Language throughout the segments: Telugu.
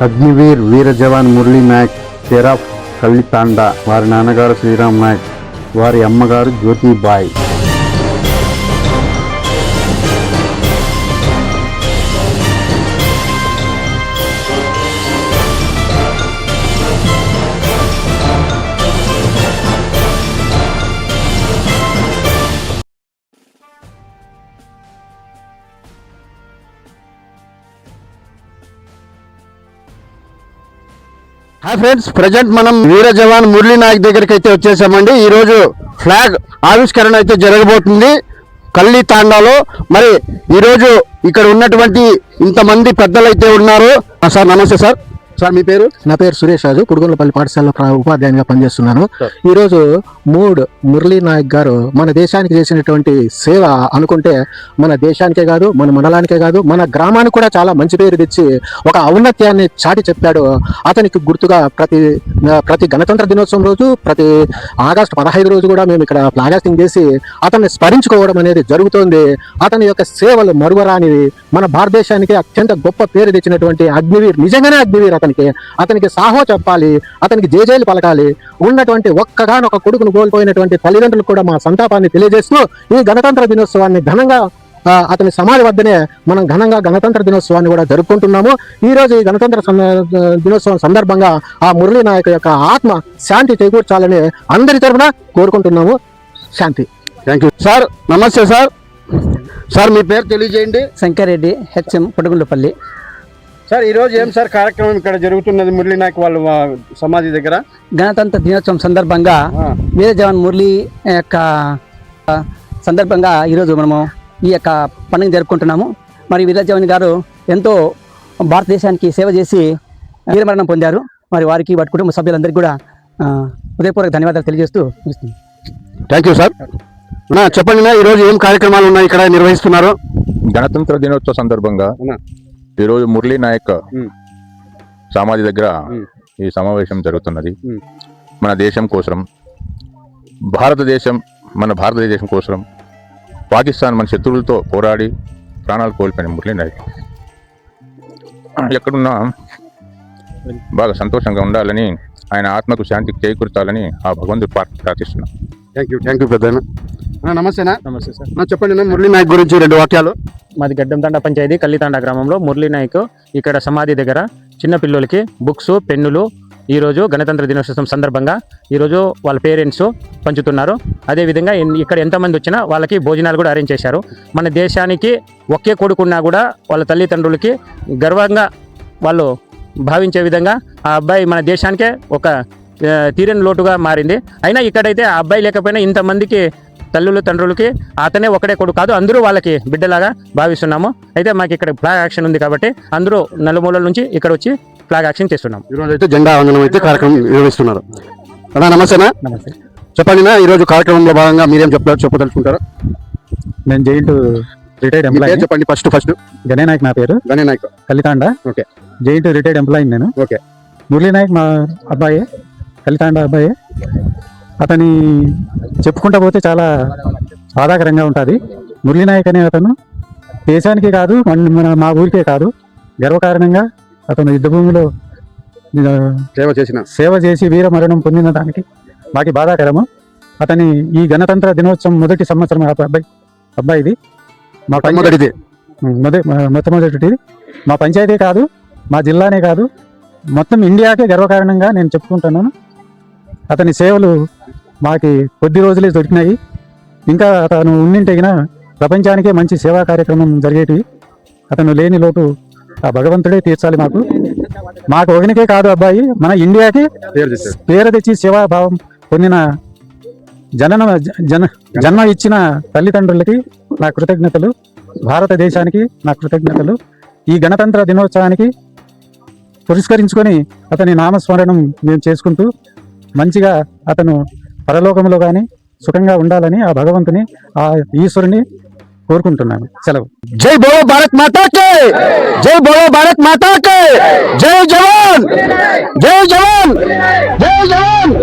అగ్నివీర్ వీర జవాన్ మురళీ నాయక్ కేర్ ఆఫ్ కల్లితాండా. వారి నాన్నగారు శ్రీరామ్ నాయక్, వారి అమ్మగారు జ్యోతిబాయ్. హాయ్ ఫ్రెండ్స్, ప్రజెంట్ మనం వీర జవాన్ మురళీ నాయక్ దగ్గరికి అయితే వచ్చేసామండి. ఈ రోజు ఫ్లాగ్ ఆవిష్కరణ అయితే జరగబోతుంది కల్లి తాండాలో. మరి ఈరోజు ఇక్కడ ఉన్నటువంటి ఇంతమంది పెద్దలు అయితే ఉన్నారు. సార్ నమస్తే సార్. సార్ మీ పేరు? నా పేరు సురేష్ రాజు, కుడుగొండపల్లి పాఠశాలలో ఉపాధ్యాయునిగా పనిచేస్తున్నాను. ఈరోజు మురళీ నాయక్ గారు మన దేశానికి చేసినటువంటి సేవ అనుకుంటే మన దేశానికే కాదు, మన మండలానికే కాదు, మన గ్రామానికి కూడా చాలా మంచి పేరు తెచ్చి ఒక ఔన్నత్యాన్ని చాటి చెప్పాడు. అతనికి గుర్తుగా ప్రతి గణతంత్ర దినోత్సవం రోజు, ప్రతి ఆగస్టు 15 రోజు కూడా మేము ఇక్కడ ఫ్లాగాస్టింగ్ చేసి అతన్ని స్మరించుకోవడం అనేది జరుగుతోంది. అతని యొక్క సేవలు మరువరానివి. మన భారతదేశానికి అత్యంత గొప్ప పేరు తెచ్చినటువంటి అగ్నివీర్, నిజంగానే అగ్నివీర్. అతనికి సాహో చెప్పాలి, అతనికి జేజేలు పలకాలి. ఉన్నటువంటి ఒక్కగానొక కొడుకును కోల్పోయినటువంటి తల్లిదండ్రులకు కూడా మా సంతాపాన్ని తెలియజేస్తూ ఈ గణతంత్ర దినోత్సవాన్ని ఘనంగా అతని సమాధి వద్దనే మనం ఘనంగా గణతంత్ర దినోత్సవాన్ని కూడా జరుపుకుంటున్నాము. ఈ రోజు ఈ గణతంత్ర దినోత్సవం సందర్భంగా ఆ మురళీ నాయక్ యొక్క ఆత్మ శాంతి చేకూర్చాలని అందరి తరఫున కోరుకుంటున్నాము. శాంతి. Thank you sir. నమస్తే సార్. సార్ మీ పేరు తెలియజేయండి. శంకర్ రెడ్డి, హెచ్ఎం, పుట్టగుండ్లపల్లి. సార్ ఈరోజు ఏం సార్ కార్యక్రమం ఇక్కడ జరుగుతున్నది మురళీ నాయక్ వాళ్ళ సమాధి దగ్గర? గణతంత్ర దినోత్సవం సందర్భంగా వీర జవాన్ మురళీ యొక్క సందర్భంగా ఈరోజు మనము ఈ యొక్క పండుగ జరుపుకుంటున్నాము. మరి వీర జవాన్ గారు ఎంతో భారతదేశానికి సేవ చేసి వీరమరణం పొందారు. మరి వారికి వారి కుటుంబ సభ్యులందరికీ కూడా హృదయపూర్వక ధన్యవాదాలు తెలియజేస్తూ ముగిస్తుంది. Thank you sir. చెప్పండి, ఈరోజు ఏం కార్యక్రమాలు ఉన్నాయి ఇక్కడ నిర్వహిస్తున్నారు? గణతంత్ర దినోత్సవ సందర్భంగా ఈరోజు మురళీ నాయక్ సమాధి దగ్గర ఈ సమావేశం జరుగుతున్నది. మన దేశం కోసం, మన భారతదేశం కోసం పాకిస్తాన్ మన శత్రువులతో పోరాడి ప్రాణాలు కోల్పోయిన మురళీ నాయక్ ఎక్కడున్నా బాగా సంతోషంగా ఉండాలని, ఆయన ఆత్మకు శాంతికి చేకూర్చాలని ఆ భగవంతుడు ప్రార్థిస్తున్నాం. థ్యాంక్ యూ పెద్ద. నమస్తేనా? నమస్తే సార్. చెప్పండి మురళీ నాయక్ గురించి 2 వాక్యాలు. మాది గడ్డంతండ పంచాయతీ కల్లితాండ గ్రామంలో మురళీ నాయక్ ఇక్కడ సమాధి దగ్గర చిన్న పిల్లలకి బుక్స్, పెన్నులు ఈరోజు గణతంత్ర దినోత్సవం సందర్భంగా ఈరోజు వాళ్ళ పేరెంట్స్ పంచుతున్నారు. అదేవిధంగా ఇక్కడ ఎంతమంది వచ్చినా వాళ్ళకి భోజనాలు కూడా అరేంజ్ చేశారు. మన దేశానికి ఒకే కొడుకున్నా కూడా వాళ్ళ తల్లిదండ్రులకి గర్వంగా వాళ్ళు భావించే విధంగా ఆ అబ్బాయి మన దేశానికే ఒక తీరని లోటుగా మారింది. అయినా ఇక్కడైతే ఆ అబ్బాయి లేకపోయినా ఇంతమందికి తల్లులు తండ్రులకి అతనే ఒకడే కొడుకు కాదు, అందరూ వాళ్ళకి బిడ్డలాగా భావిస్తున్నాము. అయితే మాకు ఇక్కడ ఫ్లాగ్ యాక్షన్ ఉంది కాబట్టి అందరూ నలుమూలల నుంచి ఇక్కడ వచ్చి ఫ్లాగ్ యాక్షన్ చేస్తున్నాం. ఈరోజు అయితే జెండా వందనం అయితే కార్యక్రమం నిర్వహిస్తున్నారు. నమస్తేనా? నమస్తే. చెప్పండి, ఈరోజు కార్యక్రమంలో భాగంగా మీరేం చెప్పదలుచుకుంటారు? నేను జైంట్ రిటైర్డ్ ఎంప్లాయీ. చెప్పండి. ఫస్ట్ గణే నాయక్ నా పేరు. గణే నాయక్, కల్లితాండ. ఓకే. జైంట్ రిటైర్డ్ ఎంప్లాయీ నేను. ఓకే. మురళీ నాయక్ మా అబ్బాయి, కల్లితాండ అబ్బాయి. అతని చెప్పుకుంటా పోతే చాలా బాధాకరంగా ఉంటుంది. మురళీ నాయక్ అనే అతను దేశానికే కాదు, మా ఊరికే కాదు, గర్వకారణంగా అతను యుద్ధభూమిలో సేవ చేసి వీర మరణం పొందిన దానికి మాకు బాధాకరము. అతని ఈ గణతంత్ర దినోత్సవం మొదటి సంవత్సరం అబ్బాయిది. మా మొట్టమొదటిది మా పంచాయతీ కాదు, మా జిల్లానే కాదు, మొత్తం ఇండియాకే గర్వకారణంగా నేను చెప్పుకుంటున్నాను. అతని సేవలు మాకి కొద్ది రోజులే దొరికినాయి. ఇంకా అతను ఉండింటగిన ప్రపంచానికే మంచి సేవా కార్యక్రమం జరిగేటివి. అతను లేని లోటు ఆ భగవంతుడే తీర్చాలి. మాకు ఒకనికే కాదు అబ్బాయి, మన ఇండియాకి పేరు తెచ్చి సేవాభావం పొందిన జన్మ ఇచ్చిన తల్లిదండ్రులకి నా కృతజ్ఞతలు, భారతదేశానికి నా కృతజ్ఞతలు. ఈ గణతంత్ర దినోత్సవానికి పురస్కరించుకొని అతని నామస్మరణం మేము చేసుకుంటూ మంచిగా అతను పరలోకంలో కానీ సుఖంగా ఉండాలని ఆ భగవంతుని, ఆ ఈశ్వరుని కోరుకుంటున్నాను. సెలవు. జై బోలో భారత్ మాతా కే, జై బోలో భారత్ మాతా కే, జై జవాన్, జై జవాన్, జై జవాన్.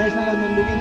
చేసినా కదా మేము దిగి.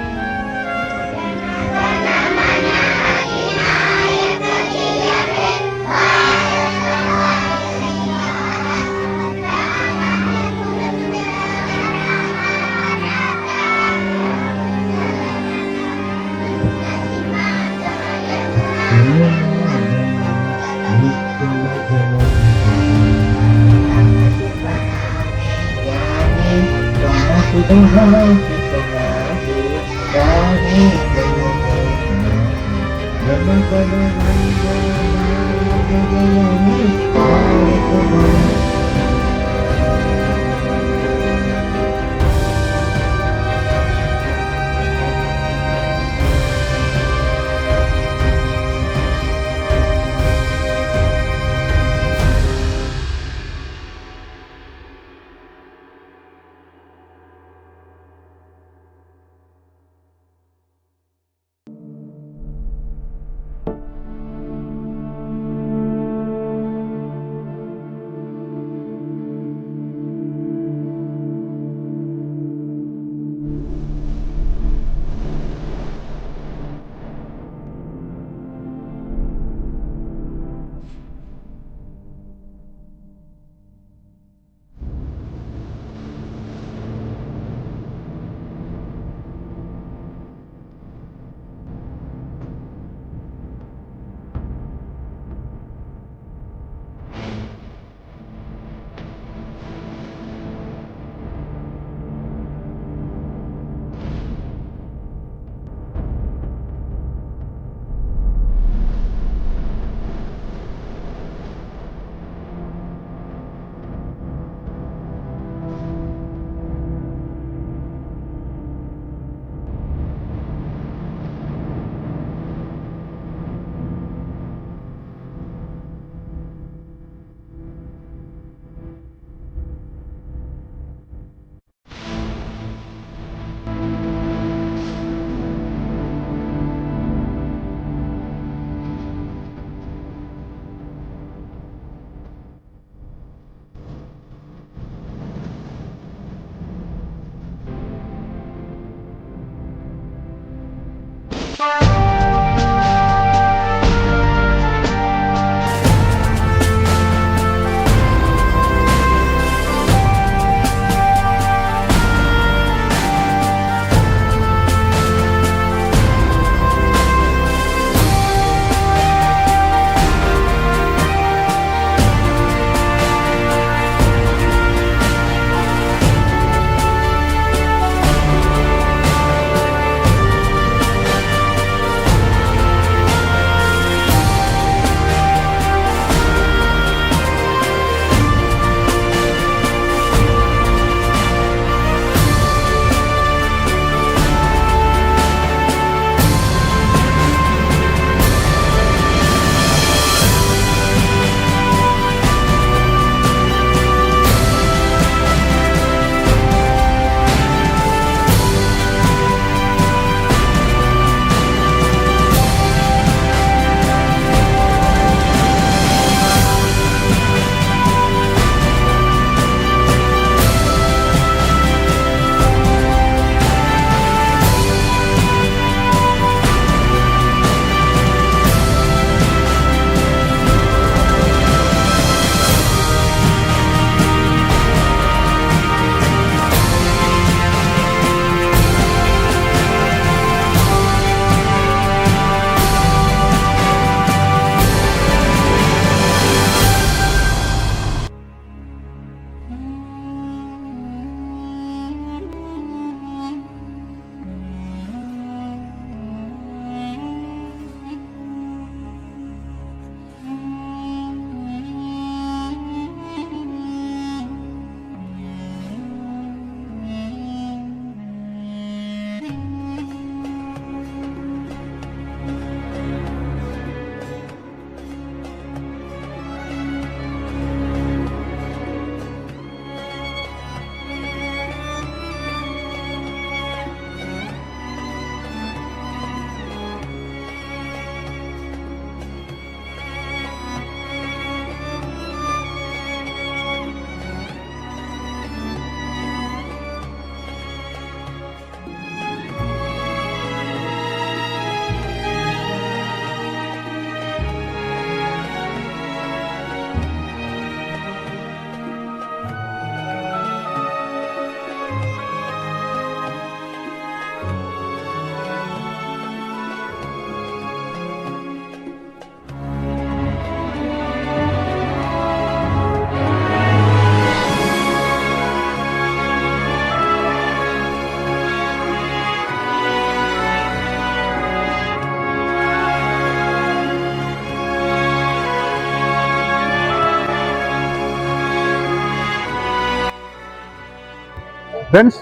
ఫ్రెండ్స్,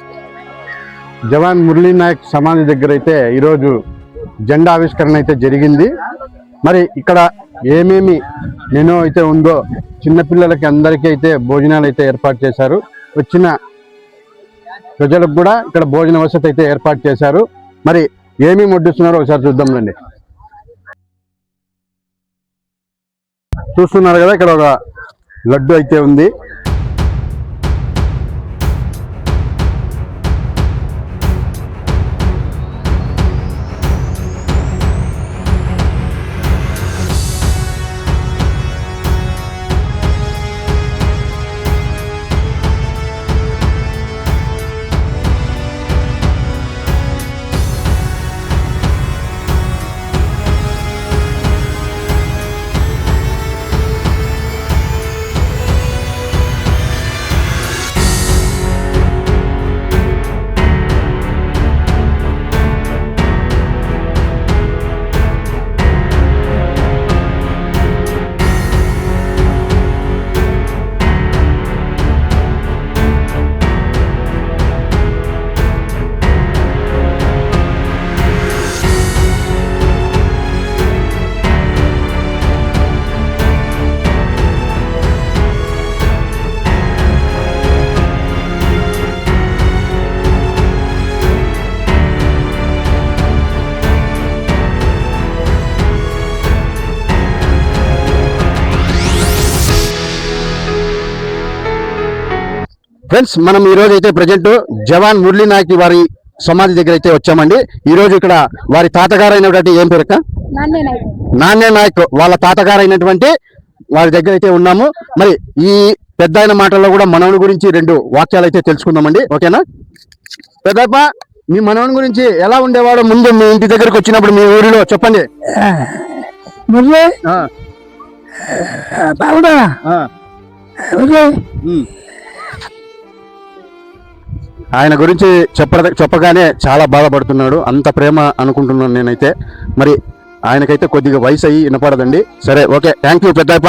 జవాన్ మురళీ నాయక్ సమాధి దగ్గర అయితే ఈరోజు జెండా ఆవిష్కరణ అయితే జరిగింది. మరి ఇక్కడ ఏమేమి మెనూ అయితే ఉందో చిన్నపిల్లలకి అందరికీ అయితే భోజనాలు అయితే ఏర్పాటు చేశారు. వచ్చిన ప్రజలకు కూడా ఇక్కడ భోజన వసతి అయితే ఏర్పాటు చేశారు. మరి ఏమేమి వడ్డిస్తున్నారో ఒకసారి చూద్దాం రండి. చూస్తున్నారు కదా, ఇక్కడ ఒక లడ్డు అయితే ఉంది. ఫ్రెండ్స్, మనం ఈ రోజు అయితే ప్రజెంట్ జవాన్ మురళీ నాయక్ వారి సమాధి దగ్గర అయితే వచ్చామండి. ఈ రోజు ఇక్కడ వారి తాతగారు అయినటువంటి ఏం పేరు అక్క? నాన్నే నాయక్ వాళ్ళ తాతగారు అయినటువంటి వారి దగ్గర అయితే ఉన్నాము. మరి ఈ పెద్ద ఆయన మాటల్లో కూడా మనవని గురించి 2 వాక్యాలు అయితే తెలుసుకుందామండి. ఓకేనా? పెద్దప్ప, మీ మనవని గురించి ఎలా ఉండేవాడు ముందు మీ ఇంటి దగ్గరకు వచ్చినప్పుడు మీ ఊరిలో చెప్పండి. ఆయన గురించి చెప్పగానే చాలా బాధపడుతున్నాడు. అంత ప్రేమ అనుకుంటున్నాను నేనైతే. మరి ఆయనకైతే కొద్దిగా వయసు అయ్యి వినపడదండి. సరే, ఓకే, థ్యాంక్ యూ పెద్దప్ప.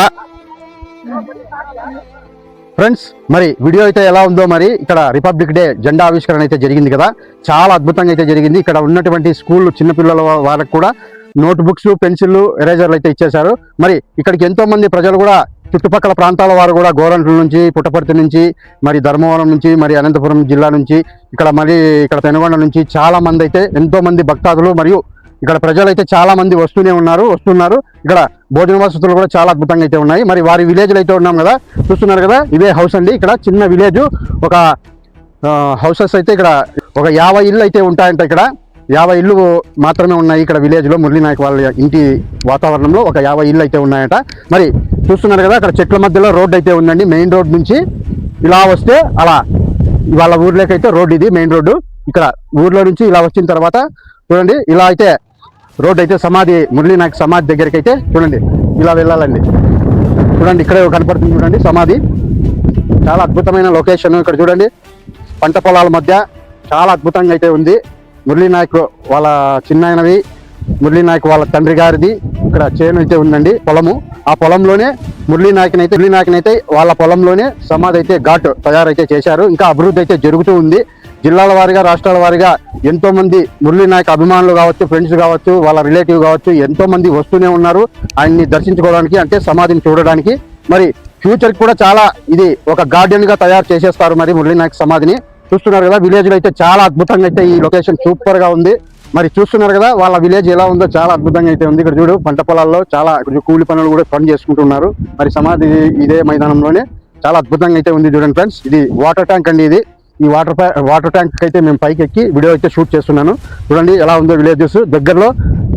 ఫ్రెండ్స్, మరి వీడియో అయితే ఎలా ఉందో, మరి ఇక్కడ రిపబ్లిక్ డే జెండా ఆవిష్కరణ అయితే జరిగింది కదా, చాలా అద్భుతంగా అయితే జరిగింది. ఇక్కడ ఉన్నటువంటి స్కూల్ చిన్నపిల్లల వాళ్ళకు కూడా నోట్ బుక్స్, పెన్సిళ్ళు, ఎరేజర్లు అయితే ఇచ్చేశారు. మరి ఇక్కడికి ఎంతో మంది ప్రజలు కూడా, చుట్టుపక్కల ప్రాంతాల వారు కూడా, గోరంట్ల నుంచి, పుట్టపర్తి నుంచి, మరి ధర్మవరం నుంచి, మరి అనంతపురం జిల్లా నుంచి, ఇక్కడ పెనుగొండ నుంచి చాలా మంది అయితే, ఎంతో మంది భక్తాదులు మరియు ఇక్కడ ప్రజలు అయితే చాలా మంది వస్తున్నారు. ఇక్కడ భోజన వసతులు కూడా చాలా అద్భుతంగా అయితే ఉన్నాయి. మరి వారి విలేజ్లో అయితే ఉన్నాం కదా, చూస్తున్నారు కదా, ఇదే హౌస్ అండి. ఇక్కడ చిన్న విలేజ్, ఒక హౌసెస్ అయితే ఇక్కడ ఒక 50 ఇళ్ళు అయితే ఉంటాయంట. ఇక్కడ 50 ఇళ్ళు మాత్రమే ఉన్నాయి ఇక్కడ విలేజ్లో. మురళీ నాయక్ వాళ్ళ ఇంటి వాతావరణంలో ఒక 50 ఇళ్ళు అయితే ఉన్నాయట. మరి చూస్తున్నారు కదా, అక్కడ చెట్ల మధ్యలో రోడ్డు అయితే ఉందండి. మెయిన్ రోడ్ నుంచి ఇలా వస్తే అలా వాళ్ళ ఊర్లోకి అయితే రోడ్డు, ఇది మెయిన్ రోడ్డు. ఇక్కడ ఊర్లో నుంచి ఇలా వచ్చిన తర్వాత చూడండి, ఇలా అయితే రోడ్డు అయితే మురళీ నాయక్ సమాధి దగ్గరికి అయితే చూడండి ఇలా వెళ్ళాలండి. చూడండి, ఇక్కడే కనపడుతుంది చూడండి సమాధి. చాలా అద్భుతమైన లొకేషన్. ఇక్కడ చూడండి, పంట పొలాల మధ్య చాలా అద్భుతంగా అయితే ఉంది. మురళీ నాయక్ వాళ్ళ చిన్నాయనవి, మురళీ నాయక్ వాళ్ళ తండ్రి గారిది ఇక్కడ చేను అయితే ఉందండి, పొలము. ఆ పొలంలోనే మురళీ నాయక్నైతే వాళ్ళ పొలంలోనే సమాధి అయితే ఘాట్ తయారైతే చేశారు. ఇంకా అభివృద్ధి అయితే జరుగుతూ ఉంది. జిల్లాల వారీగా, రాష్ట్రాల వారీగా ఎంతో మంది మురళీ నాయక్ అభిమానులు కావచ్చు, ఫ్రెండ్స్ కావచ్చు, వాళ్ళ రిలేటివ్ కావచ్చు, ఎంతో మంది వస్తూనే ఉన్నారు ఆయన్ని దర్శించుకోవడానికి, అంటే సమాధిని చూడడానికి. మరి ఫ్యూచర్ కూడా చాలా ఇది ఒక గార్డెన్ గా తయారు చేసేస్తారు మరి మురళీ నాయక్ సమాధిని. చూస్తున్నారు కదా, విలేజ్ లో అయితే చాలా అద్భుతంగా అయితే ఈ లొకేషన్ సూపర్ గా ఉంది. మరి చూస్తున్నారు కదా వాళ్ళ విలేజ్ ఎలా ఉందో, చాలా అద్భుతంగా అయితే ఉంది. ఇక్కడ చూడు, పంట పొలాల్లో చాలా కూలి పనులు కూడా పని చేసుకుంటున్నారు. మరి సమాధి ఇదే మైదానంలోనే చాలా అద్భుతంగా అయితే ఉంది. చూడండి ఫ్రెండ్స్, ఇది వాటర్ ట్యాంక్ అండి. ఇది ఈ వాటర్ ట్యాంక్ అయితే మేము పైకి ఎక్కి వీడియో అయితే షూట్ చేస్తున్నాను. చూడండి ఎలా ఉందో విలేజెస్. దగ్గరలో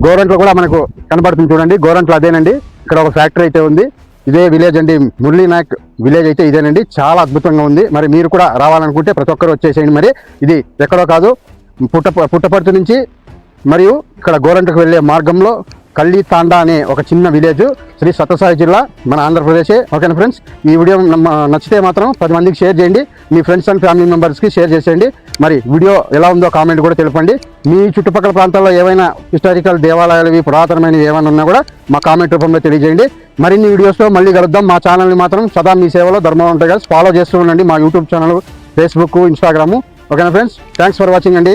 గోరంట్లో కూడా మనకు కనబడుతుంది చూడండి. గోరంట్లో అదేనండి. ఇక్కడ ఒక ఫ్యాక్టరీ అయితే ఉంది. ఇదే విలేజ్ అండి, మురళీ నాయక్ విలేజ్ అయితే ఇదేనండి. చాలా అద్భుతంగా ఉంది. మరి మీరు కూడా రావాలనుకుంటే ప్రతి ఒక్కరు వచ్చేసేయండి. మరి ఇది ఎక్కడో కాదు, పుట్టపర్తి నుంచి మరియు ఇక్కడ గోరంటకు వెళ్ళే మార్గంలో కల్లి తాండా అనే ఒక చిన్న విలేజ్, శ్రీ సత్యసాయి జిల్లా, మన ఆంధ్రప్రదేశే. ఓకేనా ఫ్రెండ్స్, ఈ వీడియో నచ్చితే మాత్రం 10 మందికి షేర్ చేయండి. మీ ఫ్రెండ్స్ అండ్ ఫ్యామిలీ మెంబర్స్కి షేర్ చేసేయండి. మరి వీడియో ఎలా ఉందో కామెంట్ కూడా తెలపండి. మీ చుట్టుపక్కల ప్రాంతాల్లో ఏవైనా హిస్టారికల్ దేవాలయాలు, పురాతనమైనవి ఏమైనా ఉన్నా కూడా మా కామెంట్ రూపంలో తెలియజేయండి. మరిన్ని వీడియోస్తో మళ్ళీ కలుద్దాం. మా ఛానల్ని మాత్రం సదా మీ సేవలో ధర్మవరం టైగర్స్ ఫాలో చేస్తూ ఉండండి. మా యూట్యూబ్ ఛానల్, ఫేస్బుక్, ఇన్స్టాగ్రాము ఓకేనా ఫ్రెండ్స్, థ్యాంక్స్ ఫర్ వాచింగ్ అండి.